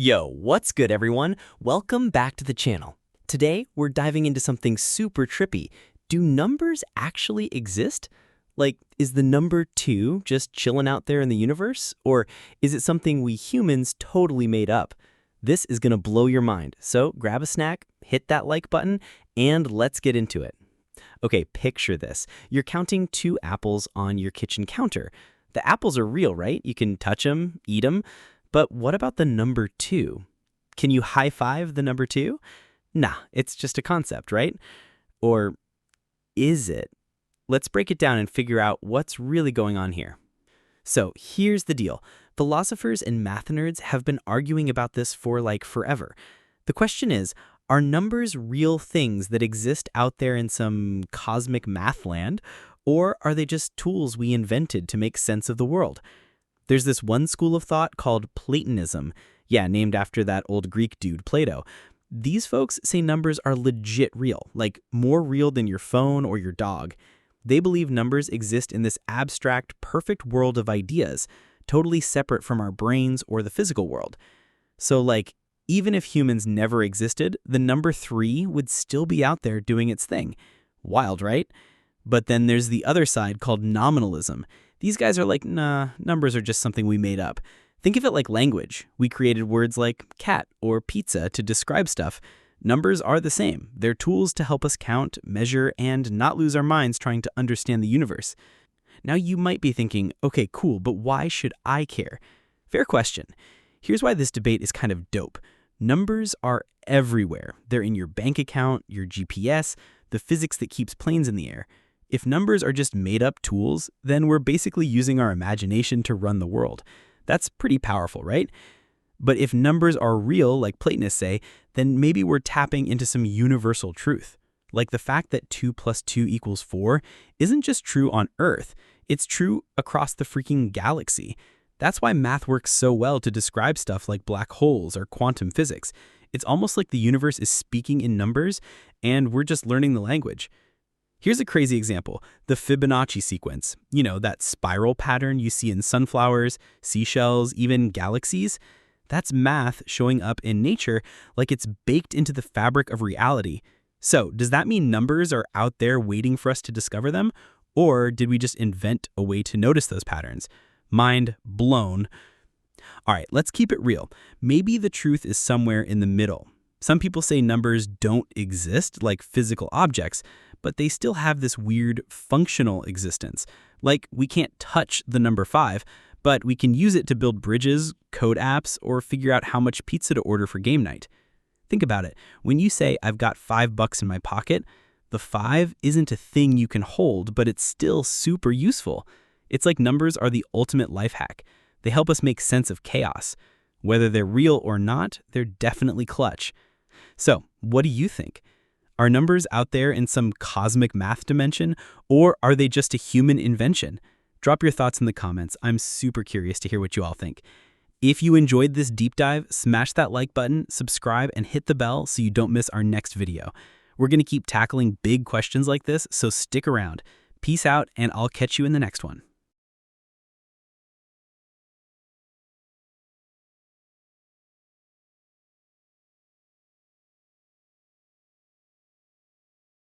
Yo, what's good everyone? Welcome back to the channel. Today, we're diving into something super trippy. Do numbers actually exist? Like, is the number 2 just chilling out there in the universe? Or is it something we humans totally made up? This is gonna blow your mind, so grab a snack, hit that like button, and let's get into it. Okay, picture this. You're counting 2 apples on your kitchen counter. The apples are real, right? You can touch them, eat them. But what about the number 2? Can you high-five the number 2? Nah, it's just a concept, right? Or is it? Let's break it down and figure out what's really going on here. So here's the deal. Philosophers and math nerds have been arguing about this for like forever. The question is, are numbers real things that exist out there in some cosmic math land, or are they just tools we invented to make sense of the world? There's this one school of thought called Platonism. Yeah, named after that old Greek dude, Plato. These folks say numbers are legit real, like more real than your phone or your dog. They believe numbers exist in this abstract, perfect world of ideas, totally separate from our brains or the physical world. So like, even if humans never existed, the number 3 would still be out there doing its thing. Wild, right? But then there's the other side called nominalism. These guys are like, nah, numbers are just something we made up. Think of it like language. We created words like cat or pizza to describe stuff. Numbers are the same. They're tools to help us count, measure, and not lose our minds trying to understand the universe. Now you might be thinking, okay, cool, but why should I care? Fair question. Here's why this debate is kind of dope. Numbers are everywhere. They're in your bank account, your GPS, the physics that keeps planes in the air. If numbers are just made-up tools, then we're basically using our imagination to run the world. That's pretty powerful, right? But if numbers are real, like Platonists say, then maybe we're tapping into some universal truth. Like the fact that 2 + 2 = 4 isn't just true on Earth, it's true across the freaking galaxy. That's why math works so well to describe stuff like black holes or quantum physics. It's almost like the universe is speaking in numbers, and we're just learning the language. Here's a crazy example, the Fibonacci sequence. You know, that spiral pattern you see in sunflowers, seashells, even galaxies. That's math showing up in nature like it's baked into the fabric of reality. So, does that mean numbers are out there waiting for us to discover them? Or did we just invent a way to notice those patterns? Mind blown. All right, let's keep it real. Maybe the truth is somewhere in the middle. Some people say numbers don't exist like physical objects, but they still have this weird functional existence. Like we can't touch the number 5, but we can use it to build bridges, code apps, or figure out how much pizza to order for game night. Think about it. When you say, I've got $5 in my pocket, the 5 isn't a thing you can hold, but it's still super useful. It's like numbers are the ultimate life hack. They help us make sense of chaos. Whether they're real or not, they're definitely clutch. So, what do you think? Are numbers out there in some cosmic math dimension, or are they just a human invention? Drop your thoughts in the comments. I'm super curious to hear what you all think. If you enjoyed this deep dive, smash that like button, subscribe, and hit the bell so you don't miss our next video. We're going to keep tackling big questions like this, so stick around. Peace out, and I'll catch you in the next one.